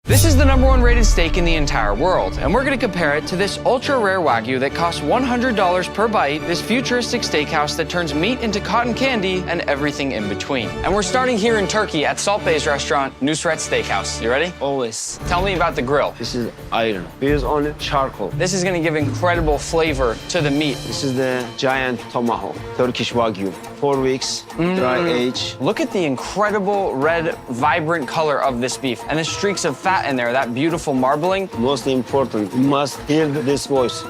This is the #1 rated steak in the entire world, and we're gonna compare it to this ultra-rare Wagyu that costs $100 per bite, this futuristic steakhouse that turns meat into cotton candy and everything in between. And we're starting here in Turkey at Salt Bay's restaurant, Nusret Steakhouse. You ready? Always. Tell me about the grill. This is iron. We use only charcoal. This is gonna give incredible flavor to the meat. This is the giant tomahawk, Turkish Wagyu. 4 weeks, dry age. Look at the incredible red, vibrant color of this beef and the streaks of fat in there, that beautiful marbling. Most important, you must hear this voice.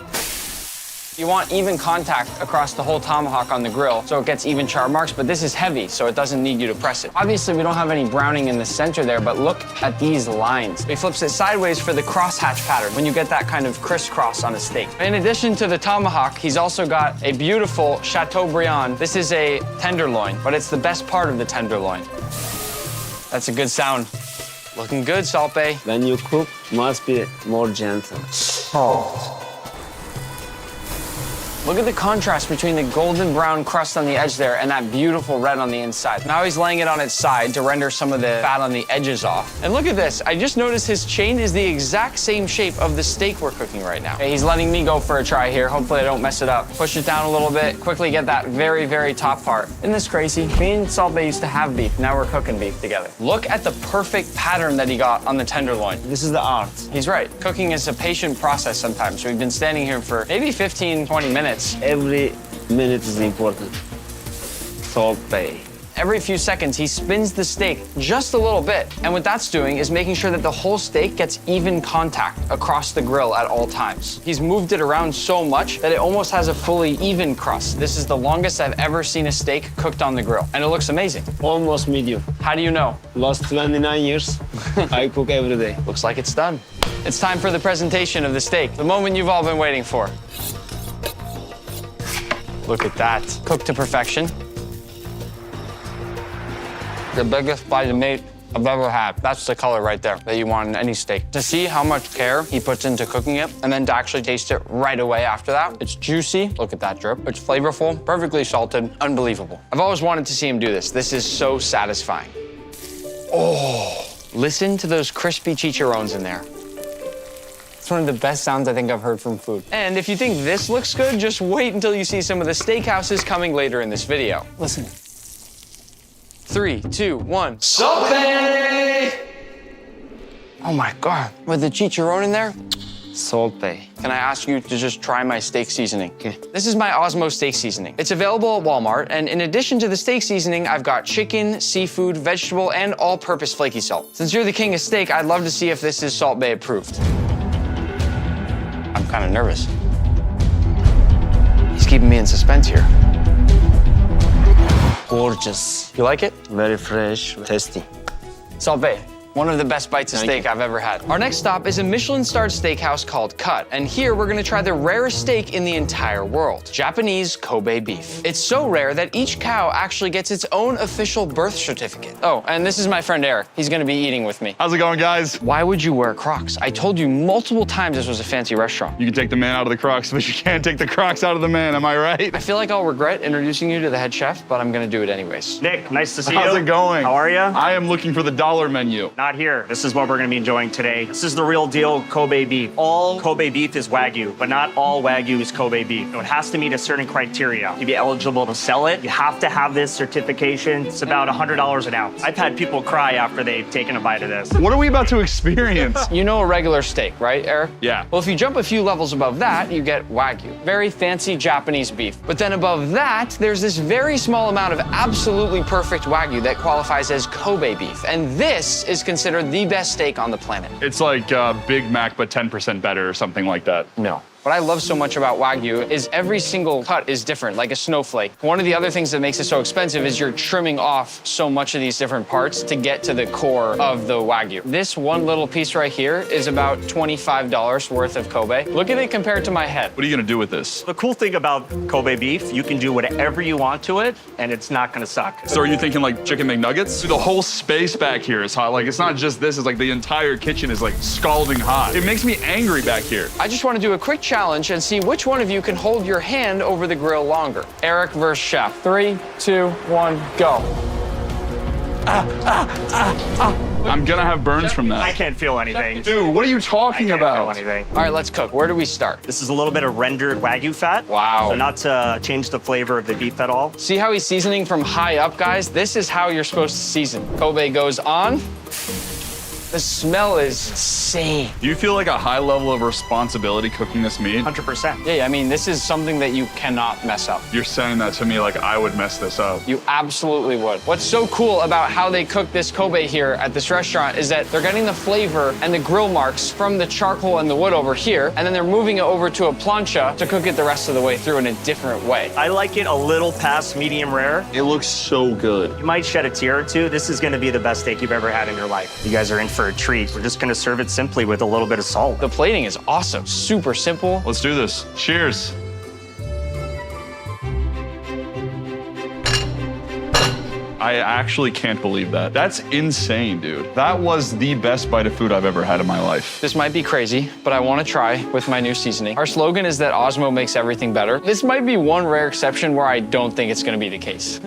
You want even contact across the whole tomahawk on the grill so it gets even char marks, but this is heavy, so it doesn't need you to press it. Obviously, we don't have any browning in the center there, but look at these lines. He flips it sideways for the crosshatch pattern when you get that kind of crisscross on a steak. In addition to the tomahawk, he's also got a beautiful Chateaubriand. This is a tenderloin, but it's the best part of the tenderloin. That's a good sound. Looking good, Salt Bay. When you cook, must be more gentle. Salt. Look at the contrast between the golden brown crust on the edge there and that beautiful red on the inside. Now he's laying it on its side to render some of the fat on the edges off. And look at this. I just noticed his chain is the exact same shape of the steak we're cooking right now. Okay, he's letting me go for a try here. Hopefully I don't mess it up. Push it down a little bit. Quickly get that very, very top part. Isn't this crazy? Me and Salt Bay used to have beef. Now we're cooking beef together. Look at the perfect pattern that he got on the tenderloin. This is the art. He's right. Cooking is a patient process sometimes. We've been standing here for maybe 15, 20 minutes. Every minute is important. Salt Bay. Every few seconds, he spins the steak just a little bit. And what that's doing is making sure that the whole steak gets even contact across the grill at all times. He's moved it around so much that it almost has a fully even crust. This is the longest I've ever seen a steak cooked on the grill. And it looks amazing. Almost medium. How do you know? Last 29 years, I cook every day. Looks like it's done. It's time for the presentation of the steak, the moment you've all been waiting for. Look at that. Cooked to perfection. The biggest bite of meat I've ever had. That's the color right there that you want in any steak. To see how much care he puts into cooking it and then to actually taste it right away after that. It's juicy. Look at that drip. It's flavorful, perfectly salted, unbelievable. I've always wanted to see him do this. This is so satisfying. Oh, listen to those crispy chicharrones in there. It's one of the best sounds I think I've heard from food. And if you think this looks good, just wait until you see some of the steakhouses coming later in this video. Listen. 3, 2, 1. Salt Bay! Oh my God, with the chicharron in there? Salt Bay. Can I ask you to just try my steak seasoning? Okay. This is my Osmo steak seasoning. It's available at Walmart, and in addition to the steak seasoning, I've got chicken, seafood, vegetable, and all-purpose flaky salt. Since you're the king of steak, I'd love to see if this is Salt Bay approved. I'm kind of nervous. He's keeping me in suspense here. Gorgeous. You like it? Very fresh, tasty. Salt Bay. One of the best bites of Thank steak you. I've ever had. Our next stop is a Michelin-starred steakhouse called Cut, and here we're gonna try the rarest steak in the entire world, Japanese Kobe beef. It's so rare that each cow actually gets its own official birth certificate. Oh, and this is my friend Eric. He's gonna be eating with me. How's it going, guys? Why would you wear Crocs? I told you multiple times this was a fancy restaurant. You can take the man out of the Crocs, but you can't take the Crocs out of the man, am I right? I feel like I'll regret introducing you to the head chef, but I'm gonna do it anyways. Nick, nice to see you. How's it going? How are you? I am looking for the dollar menu. Not here. This is what we're gonna be enjoying today. This is the real deal Kobe beef. All Kobe beef is Wagyu, but not all Wagyu is Kobe beef. So it has to meet a certain criteria to be eligible to sell it. You have to have this certification. It's about $100 an ounce. I've had people cry after they've taken a bite of this. What are we about to experience? You know a regular steak, right, Eric? Yeah. Well, if you jump a few levels above that, you get Wagyu. Very fancy Japanese beef. But then above that, there's this very small amount of absolutely perfect Wagyu that qualifies as Kobe beef. And this is considered the best steak on the planet. It's like Big Mac, but 10% better or something like that. No. What I love so much about Wagyu is every single cut is different, like a snowflake. One of the other things that makes it so expensive is you're trimming off so much of these different parts to get to the core of the Wagyu. This one little piece right here is about $25 worth of Kobe. Look at it compared to my head. What are you gonna do with this? The cool thing about Kobe beef, you can do whatever you want to it, and it's not gonna suck. So are you thinking like chicken McNuggets? The whole space back here is hot. Like, it's not just this, it's like the entire kitchen is like scalding hot. It makes me angry back here. I just want to do a quick challenge and see which one of you can hold your hand over the grill longer. Eric versus Chef. 3, 2, 1, go. I'm gonna have burns from I that. can't feel anything. Dude, what are you talking Can't feel about? anything. All right, let's cook. Where do we start? This is a little bit of rendered Wagyu fat. Wow. So not to change the flavor of the beef at all. See how he's seasoning from high up, guys? This is how you're supposed to season. Kobe goes on. The smell is insane. Do you feel like a high level of responsibility cooking this meat? 100%. Yeah, I mean, this is something that you cannot mess up. You're saying that to me like I would mess this up. You absolutely would. What's so cool about how they cook this Kobe here at this restaurant is that they're getting the flavor and the grill marks from the charcoal and the wood over here, and then they're moving it over to a plancha to cook it the rest of the way through in a different way. I like it a little past medium rare. It looks so good. You might shed a tear or two. This is gonna be the best steak you've ever had in your life. You guys are in for a treat. We're just gonna serve it simply with a little bit of salt. The plating is awesome, super simple. Let's do this. Cheers. I actually can't believe that. That's insane, dude. That was the best bite of food I've ever had in my life. This might be crazy, but I want to try with my new seasoning. Our slogan is that Osmo makes everything better. This might be one rare exception where I don't think it's going to be the case.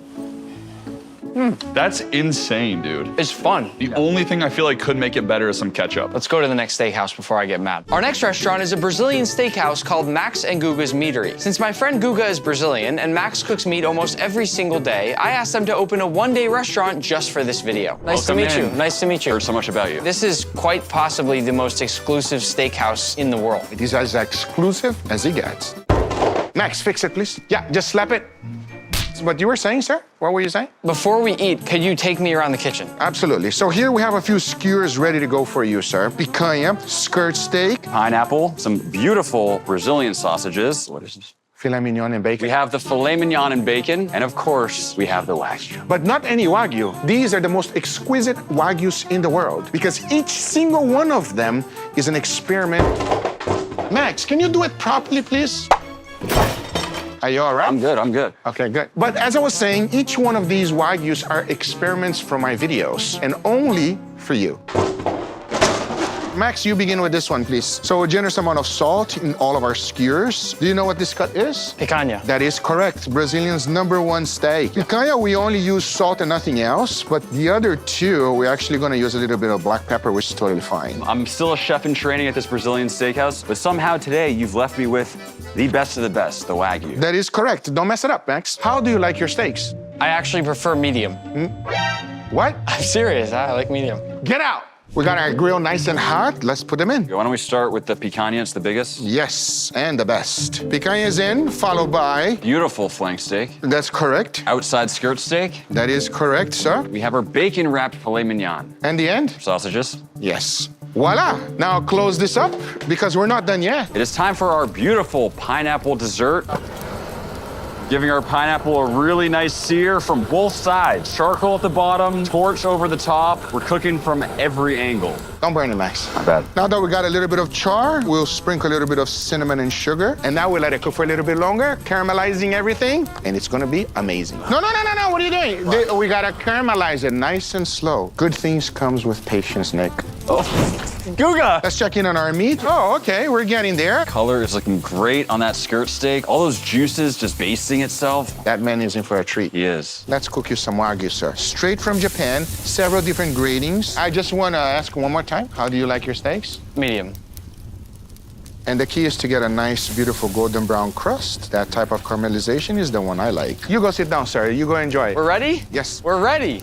That's insane, dude. It's fun. The only thing I feel like could make it better is some ketchup. Let's go to the next steakhouse before I get mad. Our next restaurant is a Brazilian steakhouse called Max and Guga's Meatery. Since my friend Guga is Brazilian and Max cooks meat almost every single day, I asked them to open a one-day restaurant just for this video. Nice to Welcome meet you. in. Nice to meet you. Heard so much about you. This is quite possibly the most exclusive steakhouse in the world. It is as exclusive as it gets. Max, fix it, please. Yeah, just slap it. What you were saying, sir? What were you saying? Before we eat, could you take me around the kitchen? Absolutely. So here we have a few skewers ready to go for you, sir. Picanha, skirt steak, Pineapple, some beautiful Brazilian sausages. What is this? filet mignon, and bacon. We have the filet mignon and bacon, and of course, we have the Wagyu. But not any Wagyu. These are the most exquisite Wagyus in the world because each single one of them is an experiment. Max, can you do it properly, please? Are you all right? I'm good, I'm good. Okay, good. But as I was saying, each one of these Wagyus are experiments from my videos and only for you. Max, you begin with this one, please. So a generous amount of salt in all of our skewers. Do you know what this cut is? Picanha. That is correct. Brazilians' #1 steak. Picanha, we only use salt and nothing else, but the other two, we're actually gonna use a little bit of black pepper, which is totally fine. I'm still a chef in training at this Brazilian steakhouse, but somehow today you've left me with the best of the best, the Wagyu. That is correct. Don't mess it up, Max. How do you like your steaks? I actually prefer medium. What? I'm serious, I like medium. Get out! We got our grill nice and hot. Let's put them in. Why don't we start with the picanha? It's the biggest. Yes, and the best. Picanha is in, followed by... Beautiful flank steak. That's correct. Outside skirt steak. That is correct, sir. We have our bacon-wrapped filet mignon. And the end? Sausages. Yes. Voila! Now close this up because we're not done yet. It is time for our beautiful pineapple dessert. Giving our pineapple a really nice sear from both sides. Charcoal at the bottom, torch over the top. We're cooking from every angle. Don't burn it, Max. My bad. Now that we got a little bit of char, we'll sprinkle a little bit of cinnamon and sugar. And now we'll let it cook for a little bit longer, caramelizing everything, and it's gonna be amazing. No, what are you doing? We gotta caramelize it nice and slow. Good things comes with patience, Nick. Oh, Guga! Let's check in on our meat. Oh, okay, we're getting there. Color is looking great on that skirt steak. All those juices just basting itself. That man is in for a treat. He is. Let's cook you some Wagyu, sir. Straight from Japan, several different gradings. I just wanna ask one more time, how do you like your steaks? Medium. And the key is to get a nice, beautiful golden brown crust. That type of caramelization is the one I like. You go sit down, sir. You go enjoy. We're ready? Yes. We're ready.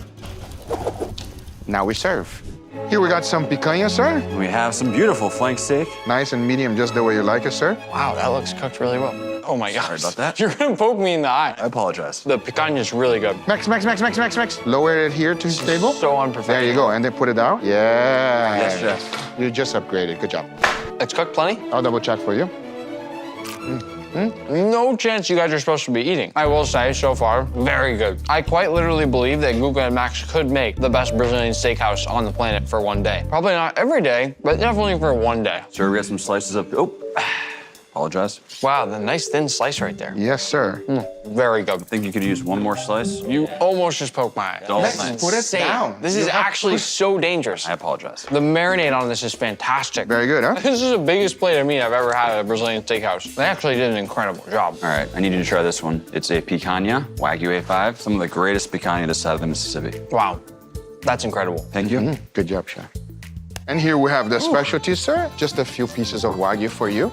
Now we serve. Here we got some picanha, sir. We have some beautiful flank steak. Nice and medium, just the way you like it, sir. Wow, that looks cooked really well. Oh my gosh. Sorry about that. You're gonna poke me in the eye. I apologize. The picanha is really good. Max. Lower it here to his table. So unprofessional. There you go, and then put it out. Yeah. Yes, chef. You just upgraded, good job. It's cooked plenty? I'll double check for you. No chance you guys are supposed to be eating. I will say, so far, very good. I quite literally believe that Guga and Max could make the best Brazilian steakhouse on the planet for one day. Probably not every day, but definitely for one day. Sir, we got some slices of, apologize. Wow, the nice thin slice right there. Yes, sir. Very good. I think you could use one more slice. You almost just poked my eye. Don't. Max, Nice. put it Insane. down. This You is have actually so dangerous. I apologize. The marinade on this is fantastic. Very good, huh? This is the biggest plate of meat I've ever had at a Brazilian steakhouse. They actually did an incredible job. All right, I need you to try this one. It's a picanha, Wagyu A5, some of the greatest picanha this side of the Mississippi. Wow. That's incredible. Thank you. Good job, chef. And here we have the specialty, sir. Just a few pieces of Wagyu for you.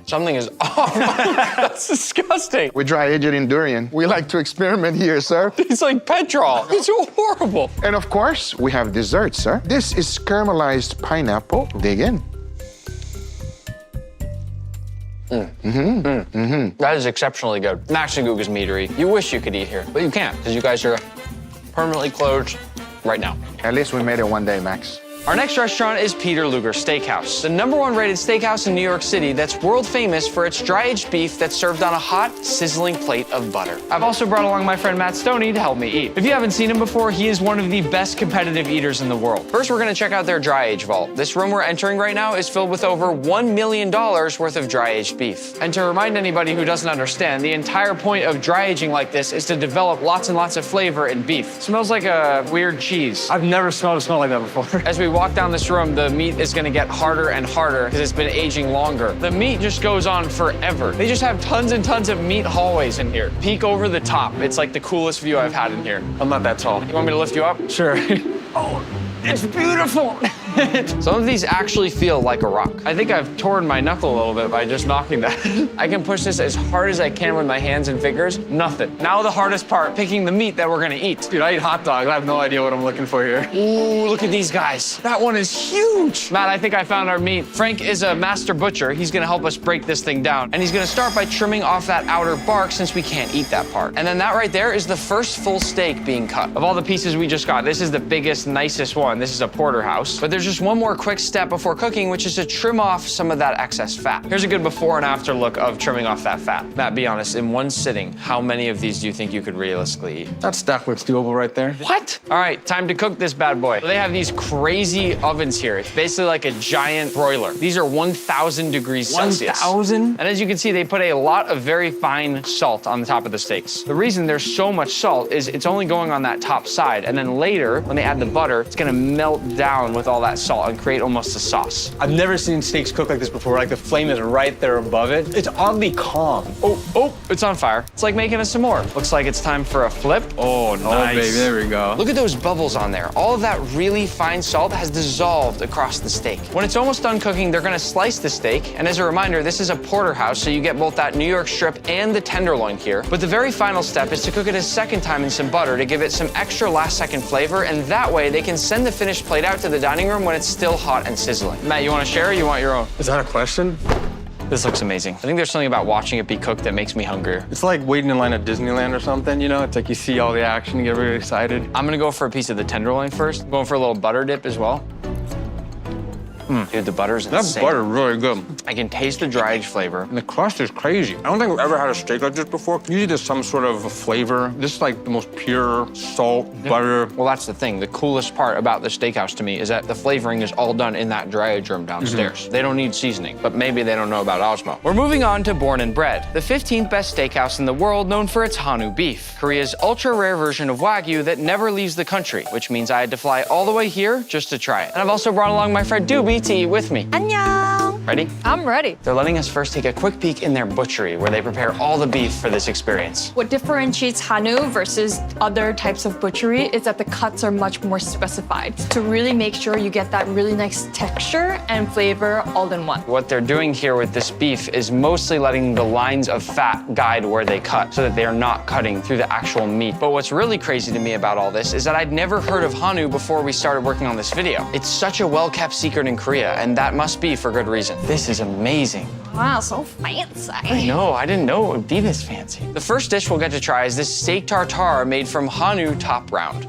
Something is, oh, that's disgusting. We dry aged it in durian. We like to experiment here, sir. It's like petrol. It's horrible. And of course, we have dessert, sir. This is caramelized pineapple. Dig in. That is exceptionally good. Maxigug is meatery. You wish you could eat here, but you can't because you guys are permanently closed right now. At least we made it one day, Max. Our next restaurant is Peter Luger Steakhouse, the #1 rated steakhouse in New York City that's world famous for its dry-aged beef that's served on a hot, sizzling plate of butter. I've also brought along my friend Matt Stoney to help me eat. If you haven't seen him before, he is one of the best competitive eaters in the world. First, we're gonna check out their dry-age vault. This room we're entering right now is filled with over $1 million worth of dry-aged beef. And to remind anybody who doesn't understand, the entire point of dry-aging like this is to develop lots and lots of flavor in beef. It smells like a weird cheese. I've never smelled a smell like that before. As we walk down this room, the meat is gonna get harder and harder because it's been aging longer. The meat just goes on forever. They just have tons and tons of meat hallways in here. Peek over the top. It's like the coolest view I've had in here. I'm not that tall. You want me to lift you up? Sure. Oh, it's beautiful. Some of these actually feel like a rock. I think I've torn my knuckle a little bit by just knocking that. I can push this as hard as I can with my hands and fingers. Nothing. Now the hardest part, picking the meat that we're gonna eat. Dude, I eat hot dogs. I have no idea what I'm looking for here. Ooh, look at these guys. That one is huge. Matt, I think I found our meat. Frank is a master butcher. He's gonna help us break this thing down. And he's gonna start by trimming off that outer bark since we can't eat that part. And then that right there is the first full steak being cut. Of all the pieces we just got, this is the biggest, nicest one. This is a porterhouse. But there's just one more quick step before cooking, which is to trim off some of that excess fat. Here's a good before and after look of trimming off that fat. Matt, be honest, in one sitting, how many of these do you think you could realistically eat? That stack looks doable right there. What? All right, time to cook this bad boy. They have these crazy ovens here. It's basically like a giant broiler. These are 1,000 degrees Celsius. 1,000? And as you can see, they put a lot of very fine salt on the top of the steaks. The reason there's so much salt is it's only going on that top side. And then later, when they add the butter, it's gonna melt down with all that salt and create almost a sauce. I've never seen steaks cook like this before. Like the flame is right there above it. It's oddly calm. Oh, it's on fire. It's like making a s'more. Looks like it's time for a flip. Oh, nice. Oh, baby, there we go. Look at those bubbles on there. All of that really fine salt has dissolved across the steak. When it's almost done cooking, they're gonna slice the steak. And as a reminder, this is a porterhouse, so you get both that New York strip and the tenderloin here. But the very final step is to cook it a second time in some butter to give it some extra last-second flavor, and that way they can send the finished plate out to the dining room when it's still hot and sizzling. Matt, you wanna share or you want your own? Is that a question? This looks amazing. I think there's something about watching it be cooked that makes me hungrier. It's like waiting in line at Disneyland or something, you know? It's like you see all the action, you get really excited. I'm gonna go for a piece of the tenderloin first. I'm going for a little butter dip as well. Dude, the butter's insane. That butter really good. I can taste the dry aged flavor. And the crust is crazy. I don't think I've ever had a steak like this before. Usually there's some sort of flavor. This is like the most pure salt, butter. Well, that's the thing. The coolest part about the steakhouse to me is that the flavoring is all done in that dry age room downstairs. They don't need seasoning, but maybe they don't know about Osmo. We're moving on to Born and Bred, the 15th best steakhouse in the world known for its Hanu beef, Korea's ultra-rare version of Wagyu that never leaves the country, which means I had to fly all the way here just to try it. And I've also brought along my friend Doobie to eat with me. 안녕. Ready? I'm ready. They're letting us first take a quick peek in their butchery where they prepare all the beef for this experience. What differentiates Hanu versus other types of butchery is that the cuts are much more specified to really make sure you get that really nice texture and flavor all in one. What they're doing here with this beef is mostly letting the lines of fat guide where they cut so that they are not cutting through the actual meat. But what's really crazy to me about all this is that I'd never heard of Hanu before we started working on this video. It's such a well-kept secret in Korea, and that must be for good reason. This is amazing. Wow, so fancy. I know, I didn't know it would be this fancy. The first dish we'll get to try is this steak tartare made from Hanu top round.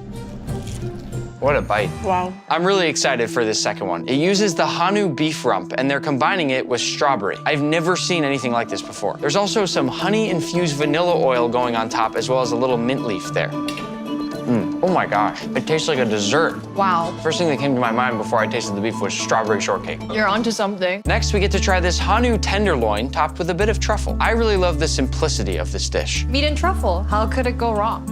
What a bite. Wow. I'm really excited for this second one. It uses the Hanu beef rump, and they're combining it with strawberry. I've never seen anything like this before. There's also some honey-infused vanilla oil going on top, as well as a little mint leaf there. Oh my gosh, it tastes like a dessert. Wow. First thing that came to my mind before I tasted the beef was strawberry shortcake. You're onto something. Next, we get to try this Hanu tenderloin topped with a bit of truffle. I really love the simplicity of this dish. Meat and truffle, how could it go wrong?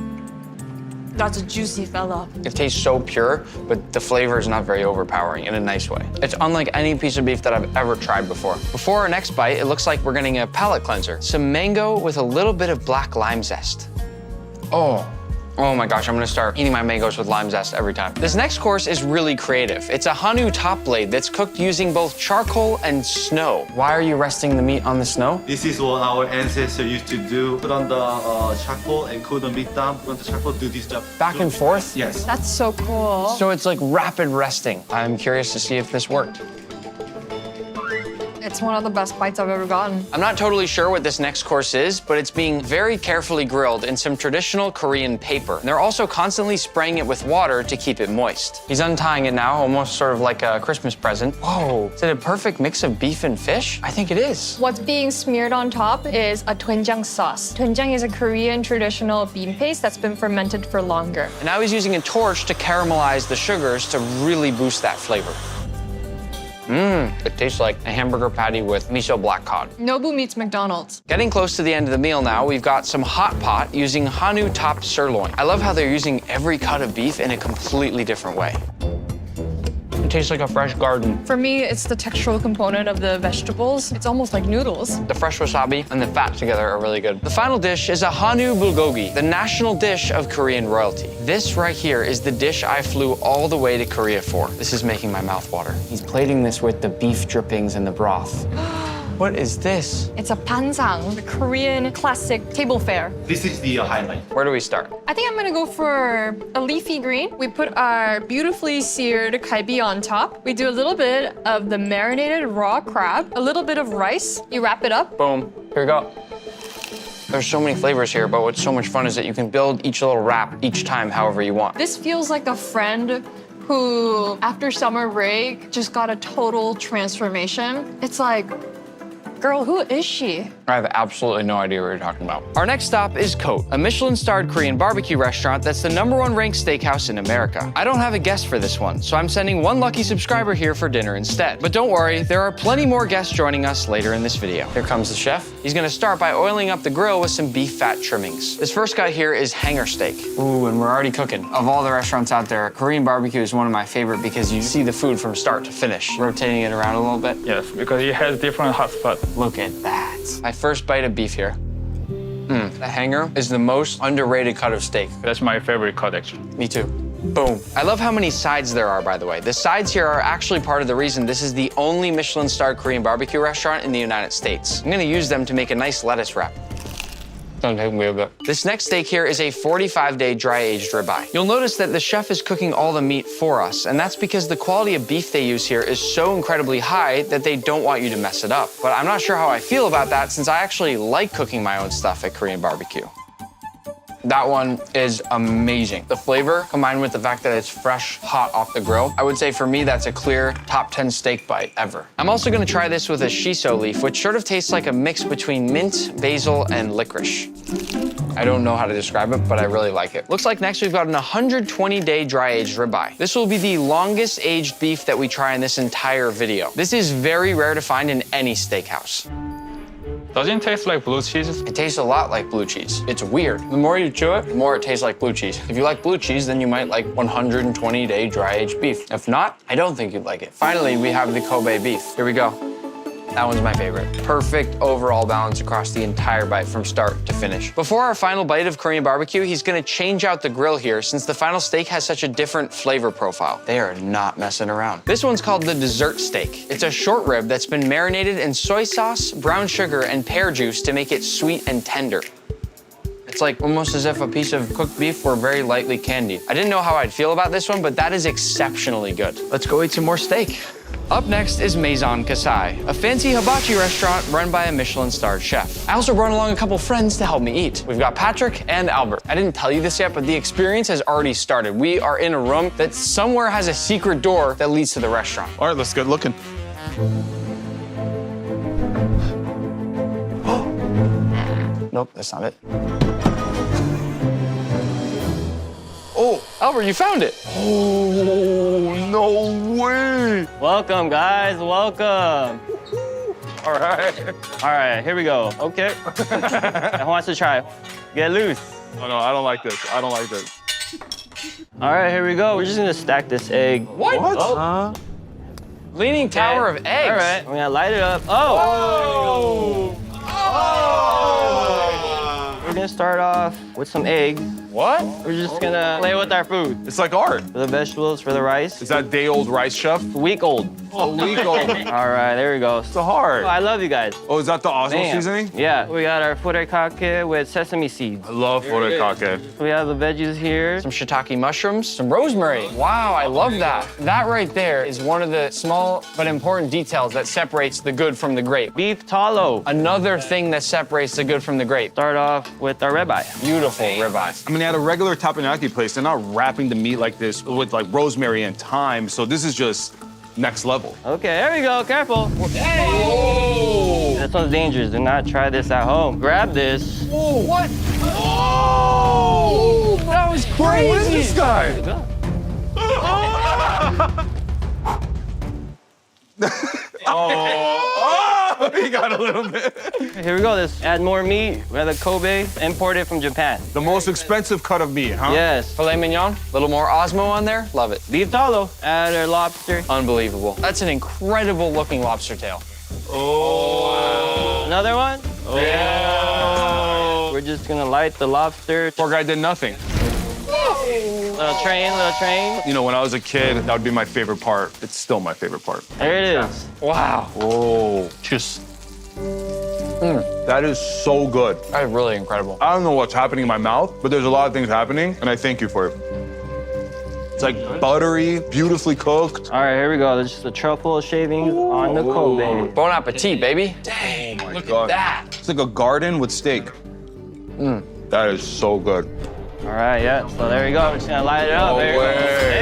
That's a juicy fella. It tastes so pure, but the flavor is not very overpowering in a nice way. It's unlike any piece of beef that I've ever tried before. Before our next bite, it looks like we're getting a palate cleanser. Some mango with a little bit of black lime zest. Oh, Oh my gosh, I'm gonna start eating my mangoes with lime zest every time. This next course is really creative. It's a Hanu top blade that's cooked using both charcoal and snow. Why are you resting the meat on the snow? This is what our ancestors used to do. Put on the charcoal and cool the meat down. Put on the charcoal, do this job. Back and forth? Yes. That's so cool. So it's like rapid resting. I'm curious to see if this worked. It's one of the best bites I've ever gotten. I'm not totally sure what this next course is, but it's being very carefully grilled in some traditional Korean paper. And they're also constantly spraying it with water to keep it moist. He's untying it now, almost sort of like a Christmas present. Whoa, is it a perfect mix of beef and fish? I think it is. What's being smeared on top is a doenjang sauce. Doenjang is a Korean traditional bean paste that's been fermented for longer. And now he's using a torch to caramelize the sugars to really boost that flavor. It tastes like a hamburger patty with miso black cod. Nobu meets McDonald's. Getting close to the end of the meal now, we've got some hot pot using Hanu top sirloin. I love how they're using every cut of beef in a completely different way. It tastes like a fresh garden. For me, it's the textural component of the vegetables. It's almost like noodles. The fresh wasabi and the fat together are really good. The final dish is a Hanu bulgogi, the national dish of Korean royalty. This right here is the dish I flew all the way to Korea for. This is making my mouth water. He's plating this with the beef drippings and the broth. What is this? It's a pansang, the Korean classic table fare. This is the highlight. Where do we start? I think I'm gonna go for a leafy green. We put our beautifully seared galbi on top. We do a little bit of the marinated raw crab, a little bit of rice. You wrap it up. Boom, here we go. There's so many flavors here, but what's so much fun is that you can build each little wrap each time however you want. This feels like a friend who, after summer break, just got a total transformation. It's like, girl, who is she? I have absolutely no idea what you're talking about. Our next stop is Cote, a Michelin-starred Korean barbecue restaurant that's the #1 ranked steakhouse in America. I don't have a guest for this one, so I'm sending one lucky subscriber here for dinner instead. But don't worry, there are plenty more guests joining us later in this video. Here comes the chef. He's gonna start by oiling up the grill with some beef fat trimmings. This first guy here is hanger steak. Ooh, and we're already cooking. Of all the restaurants out there, Korean barbecue is one of my favorite because you see the food from start to finish. Rotating it around a little bit. Yes, because it has different hot spots. Look at that. My first bite of beef here. The hanger is the most underrated cut of steak. That's my favorite cut, actually. Me too. Boom. I love how many sides there are, by the way. The sides here are actually part of the reason this is the only Michelin-starred Korean barbecue restaurant in the United States. I'm gonna use them to make a nice lettuce wrap. Don't take me a bit. This next steak here is a 45-day dry-aged ribeye. You'll notice that the chef is cooking all the meat for us, and that's because the quality of beef they use here is so incredibly high that they don't want you to mess it up. But I'm not sure how I feel about that since I actually like cooking my own stuff at Korean barbecue. That one is amazing. The flavor combined with the fact that it's fresh, hot off the grill, I would say for me that's a clear top 10 steak bite ever. I'm also gonna try this with a shiso leaf, which sort of tastes like a mix between mint, basil, and licorice. I don't know how to describe it, but I really like it. Looks like next we've got an 120-day dry-aged ribeye. This will be the longest aged beef that we try in this entire video. This is very rare to find in any steakhouse. Doesn't it taste like blue cheese? It tastes a lot like blue cheese. It's weird. The more you chew it, the more it tastes like blue cheese. If you like blue cheese, then you might like 120-day dry-aged beef. If not, I don't think you'd like it. Finally, we have the Kobe beef. Here we go. That one's my favorite. Perfect overall balance across the entire bite from start to finish. Before our final bite of Korean barbecue, he's gonna change out the grill here since the final steak has such a different flavor profile. They are not messing around. This one's called the dessert steak. It's a short rib that's been marinated in soy sauce, brown sugar, and pear juice to make it sweet and tender. It's like almost as if a piece of cooked beef were very lightly candied. I didn't know how I'd feel about this one, but that is exceptionally good. Let's go eat some more steak. Up next is Maison Kasai, a fancy hibachi restaurant run by a Michelin-starred chef. I also brought along a couple friends to help me eat. We've got Patrick and Albert. I didn't tell you this yet, but the experience has already started. We are in a room that somewhere has a secret door that leads to the restaurant. All right, let's get looking. Nope, that's not it. Oh, Albert, you found it. Oh, no way. Welcome, guys, welcome. All right. All right, here we go. Okay. Who wants to try? Get loose. Oh, no, I don't like this. I don't like this. All right, here we go. We're just gonna stack this egg. What? Oh. Leaning tower of eggs. All right, we're gonna light it up. Oh! Oh! We're gonna start off with some eggs. What? We're just gonna play with our food. It's like art. For the vegetables, for the rice. Is that day-old rice, chef? Week old. A week old. All right, there we go. So hard. Oh, I love you guys. Oh, is that the Osmo Damn. seasoning? Yeah, we got our furikake with sesame seeds. I love furikake. We have the veggies here. Some shiitake mushrooms, some rosemary. Wow, I love that. That right there is one of the small but important details that separates the good from the great. Beef talo. Another thing that separates the good from the great. Start off with our ribeye. Beautiful ribeye. I mean, at a regular teppanyaki place, they're not wrapping the meat like this with like rosemary and thyme. So this is just next level. Okay, there we go. Careful. Hey! Oh! This one's dangerous. Do not try this at home. Grab this. Oh, what? Oh! That was crazy. What is this guy? Oh, he got a little bit. Here we go. Let's add more meat. We have the Kobe, imported from Japan. The most expensive cut of meat, huh? Yes. Filet mignon, a little more Osmo on there. Love it. Beef talo. Add our lobster. Unbelievable. That's an incredible looking lobster tail. Oh. Another one. Oh. Yeah. We're just gonna light the lobster. Poor guy did nothing. Little train, little train. You know, when I was a kid, that would be my favorite part. It's still my favorite part. There it is. Wow. Oh, just. That is so good. That is really incredible. I don't know what's happening in my mouth, but there's a lot of things happening, and I thank you for it. It's like buttery, beautifully cooked. All right, here we go. There's just the truffle shavings on the Kobe. Bon appetit, baby. Dang, look at that. It's like a garden with steak. That is so good. All right, yeah. So there we go. We're just gonna light it up. There you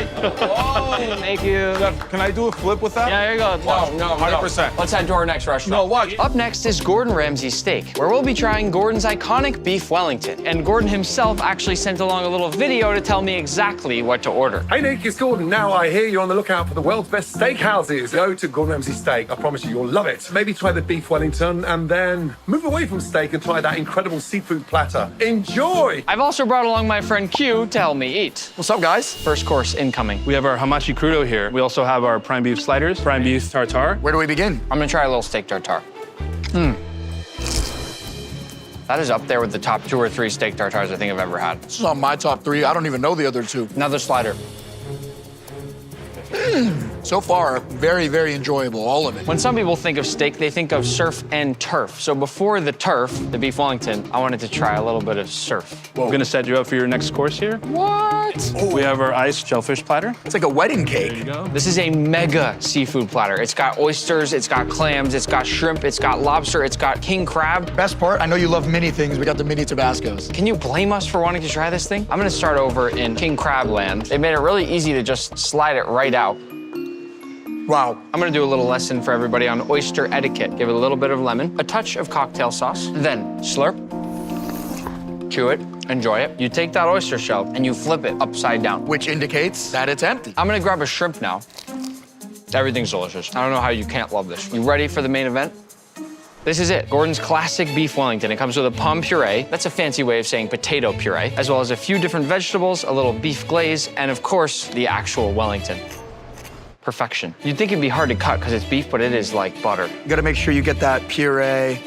go. Hey. Thank you. Can I do a flip with that? Yeah, here you go. No, 100%. Let's head to our next restaurant. No, watch. Up next is Gordon Ramsay's Steak, where we'll be trying Gordon's iconic beef Wellington. And Gordon himself actually sent along a little video to tell me exactly what to order. Hey Nick, it's Gordon. Now I hear you're on the lookout for the world's best steakhouses. Go to Gordon Ramsay Steak. I promise you, you'll love it. Maybe try the beef Wellington and then move away from steak and try that incredible seafood platter. Enjoy! I've also brought along my friend Q to help me eat. What's up, guys? First course incoming. We have our hamachi crudo here. We also have our prime beef sliders, prime beef tartare. Where do we begin? I'm gonna try a little steak tartare. That is up there with the top 2 or 3 steak tartares I think I've ever had. This is on my top 3. I don't even know the other 2. Another slider. So far, very, very enjoyable, all of it. When some people think of steak, they think of surf and turf. So before the turf, the beef Wellington, I wanted to try a little bit of surf. We're gonna set you up for your next course here. What? We have our iced shellfish platter. It's like a wedding There cake. you go. This is a mega seafood platter. It's got oysters, it's got clams, it's got shrimp, it's got lobster, it's got king crab. Best part, I know you love mini things. We got the mini Tabascos. Can you blame us for wanting to try this thing? I'm gonna start over in king crab land. They made it really easy to just slide it right out. Wow. I'm gonna do a little lesson for everybody on oyster etiquette. Give it a little bit of lemon, a touch of cocktail sauce, then slurp, chew it, enjoy it. You take that oyster shell and you flip it upside down. Which indicates that it's empty. I'm gonna grab a shrimp now. Everything's delicious. I don't know how you can't love this. You ready for the main event? This is it, Gordon's classic beef Wellington. It comes with a pomme puree. That's a fancy way of saying potato puree, as well as a few different vegetables, a little beef glaze, and of course, the actual Wellington. Perfection. You'd think it'd be hard to cut because it's beef, but it is like butter. You gotta make sure you get that puree.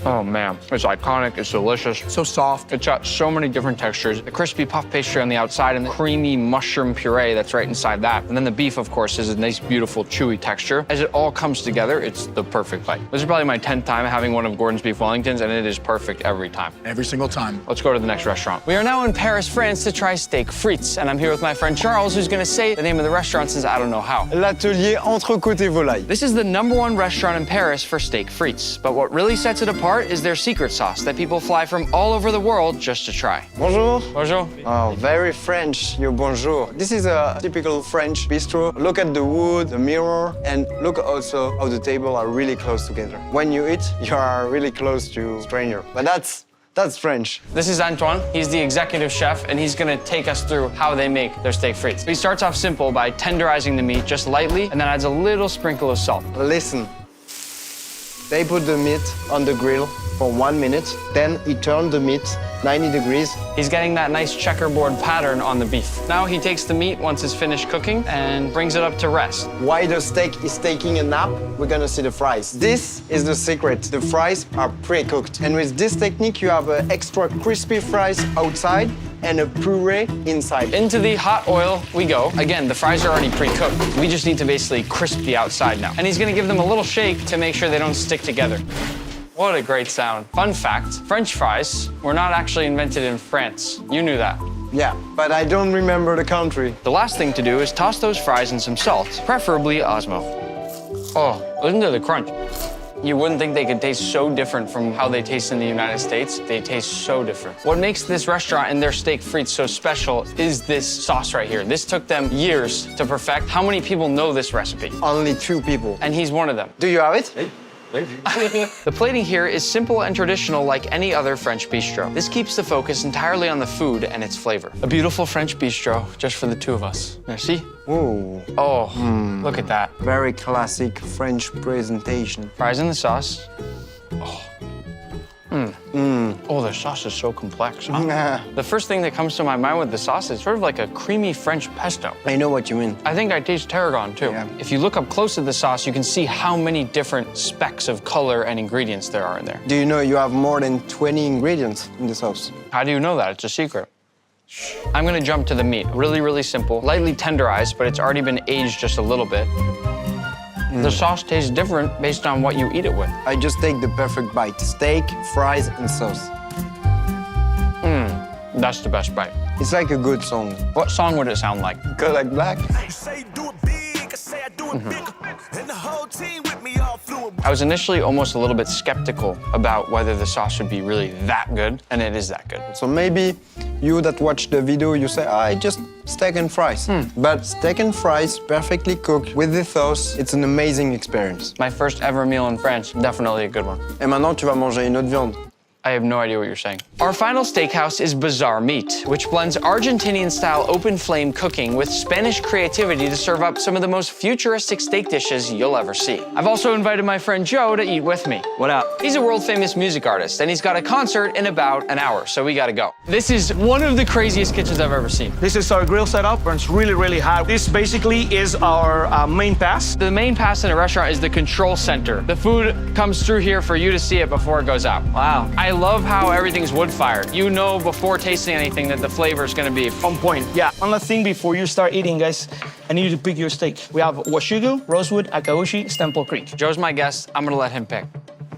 Oh man, it's iconic, it's delicious. So soft. It's got so many different textures. The crispy puff pastry on the outside and the creamy mushroom puree that's right inside that. And then the beef, of course, is a nice, beautiful, chewy texture. As it all comes together, it's the perfect bite. This is probably my 10th time having one of Gordon's beef Wellingtons, and it is perfect every time. Every single time. Let's go to the next restaurant. We are now in Paris, France to try steak frites, and I'm here with my friend Charles, who's gonna say the name of the restaurant since I don't know how. L'atelier entrecôte et volaille. This is the #1 restaurant in Paris for steak frites, but what really sets it apart is their secret sauce that people fly from all over the world just to try. Bonjour. Bonjour. Oh, very French, your bonjour. This is a typical French bistro. Look at the wood, the mirror, and look also how the table are really close together. When you eat, you are really close to stranger. But that's French. This is Antoine. He's the executive chef, and he's gonna take us through how they make their steak frites. He starts off simple by tenderizing the meat just lightly, and then adds a little sprinkle of salt. Listen. They put the meat on the grill for 1 minute, then he turned the meat 90 degrees. He's getting that nice checkerboard pattern on the beef. Now he takes the meat once it's finished cooking and brings it up to rest. While the steak is taking a nap, we're gonna see the fries. This is the secret. The fries are pre-cooked. And with this technique, you have extra crispy fries outside and a puree inside. Into the hot oil we go. Again, the fries are already pre-cooked. We just need to basically crisp the outside now. And he's gonna give them a little shake to make sure they don't stick together. What a great sound. Fun fact, French fries were not actually invented in France. You knew that. Yeah, but I don't remember the country. The last thing to do is toss those fries in some salt, preferably Osmo. Oh, listen to the crunch. You wouldn't think they could taste so different from how they taste in the United States. They taste so different. What makes this restaurant and their steak frites so special is this sauce right here. This took them years to perfect. How many people know this recipe? Only 2 people. And he's one of them. Do you have it? The plating here is simple and traditional like any other French bistro. This keeps the focus entirely on the food and its flavor. A beautiful French bistro just for the 2 of us. Merci. Ooh. Oh, look at that. Very classic French presentation. Fries in the sauce. Oh. Oh, the sauce is so complex. Huh? The first thing that comes to my mind with the sauce is sort of like a creamy French pesto. I know what you mean. I think I taste tarragon, too. Yeah. If you look up close at the sauce, you can see how many different specks of color and ingredients there are in there. Do you know you have more than 20 ingredients in the sauce? How do you know that? It's a secret. I'm gonna jump to the meat. Really, really simple. Lightly tenderized, but it's already been aged just a little bit. The sauce tastes different based on what you eat it with. I just take the perfect bite. Steak, fries, and sauce. That's the best bite. It's like a good song. What song would it sound like? Good like black. I was initially almost a little bit skeptical about whether the sauce would be really that good, and it is that good. So maybe you that watch the video, you say, just steak and fries. But steak and fries, perfectly cooked with the sauce, it's an amazing experience. My first ever meal in France, definitely a good one. Et maintenant, tu vas manger une autre viande. I have no idea what you're saying. Our final steakhouse is Bazaar Meat, which blends Argentinian-style open flame cooking with Spanish creativity to serve up some of the most futuristic steak dishes you'll ever see. I've also invited my friend Joe to eat with me. What up? He's a world-famous music artist, and he's got a concert in about an hour, so we gotta go. This is one of the craziest kitchens I've ever seen. This is our grill setup, burns really, really hot. This basically is our main pass. The main pass in a restaurant is the control center. The food comes through here for you to see it before it goes out. Wow. I love how everything's wood-fired. You know before tasting anything that the flavor is gonna be On point, yeah. One last thing before you start eating, guys, I need you to pick your steak. We have Washugu, Rosewood, Akaushi, Stemple Creek. Joe's my guest. I'm gonna let him pick.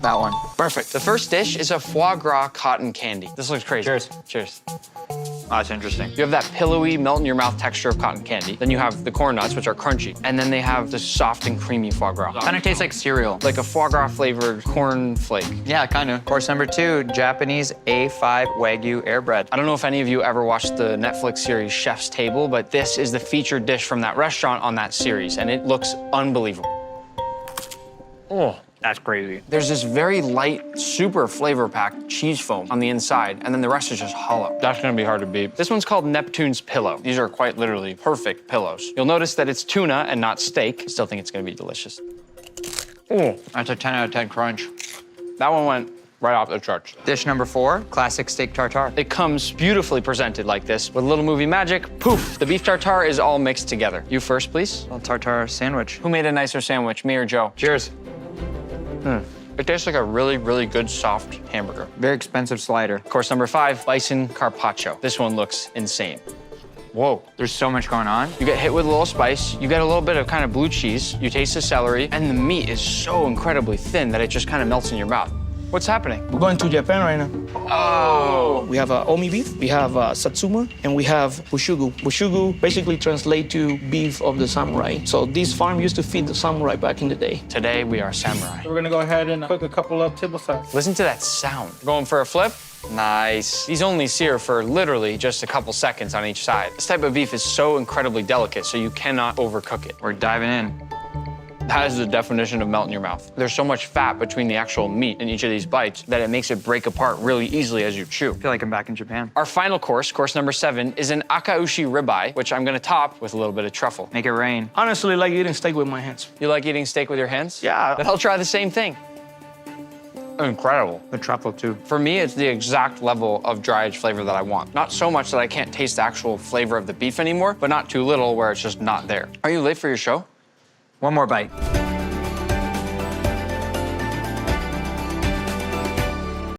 That one. Perfect. The first dish is a foie gras cotton candy. This looks crazy. Cheers. Cheers. Oh, that's interesting. You have that pillowy, melt-in-your-mouth texture of cotton candy. Then you have the corn nuts, which are crunchy. And then they have the soft and creamy foie gras. Kind of tastes like cereal. Like a foie gras-flavored corn flake. Yeah, kind of. Course number 2, Japanese A5 Wagyu air bread. I don't know if any of you ever watched the Netflix series Chef's Table, but this is the featured dish from that restaurant on that series, and it looks unbelievable. Oh. That's crazy. There's this very light, super flavor-packed cheese foam on the inside, and then the rest is just hollow. That's gonna be hard to beat. This one's called Neptune's Pillow. These are quite literally perfect pillows. You'll notice that it's tuna and not steak. Still think it's gonna be delicious. Oh, that's a 10 out of 10 crunch. That one went right off the charts. Dish number 4, classic steak tartare. It comes beautifully presented like this. With a little movie magic, poof, the beef tartare is all mixed together. You first, please. A little tartare sandwich. Who made a nicer sandwich, me or Joe? Cheers. It tastes like a really, really good soft hamburger. Very expensive slider. Course number 5, bison carpaccio. This one looks insane. Whoa, there's so much going on. You get hit with a little spice, you get a little bit of kind of blue cheese, you taste the celery, and the meat is so incredibly thin that it just kind of melts in your mouth. What's happening? We're going to Japan right now. Oh. We have omi beef, we have satsuma, and we have bushugu. Bushugu basically translates to beef of the samurai. So this farm used to feed the samurai back in the day. Today we are samurai. We're gonna go ahead and cook a couple of table sides. Listen to that sound. Going for a flip? Nice. These only sear for literally just a couple seconds on each side. This type of beef is so incredibly delicate, so you cannot overcook it. We're diving in. That is the definition of melt in your mouth. There's so much fat between the actual meat in each of these bites that it makes it break apart really easily as you chew. I feel like I'm back in Japan. Our final course, course number 7, is an akaushi ribeye, which I'm gonna top with a little bit of truffle. Make it rain. Honestly, I like eating steak with my hands. You like eating steak with your hands? Yeah. Then I'll try the same thing. incredible. The truffle too. For me, it's the exact level of dry aged flavor that I want. Not so much that I can't taste the actual flavor of the beef anymore, but not too little where it's just not there. Are you late for your show? One more bite.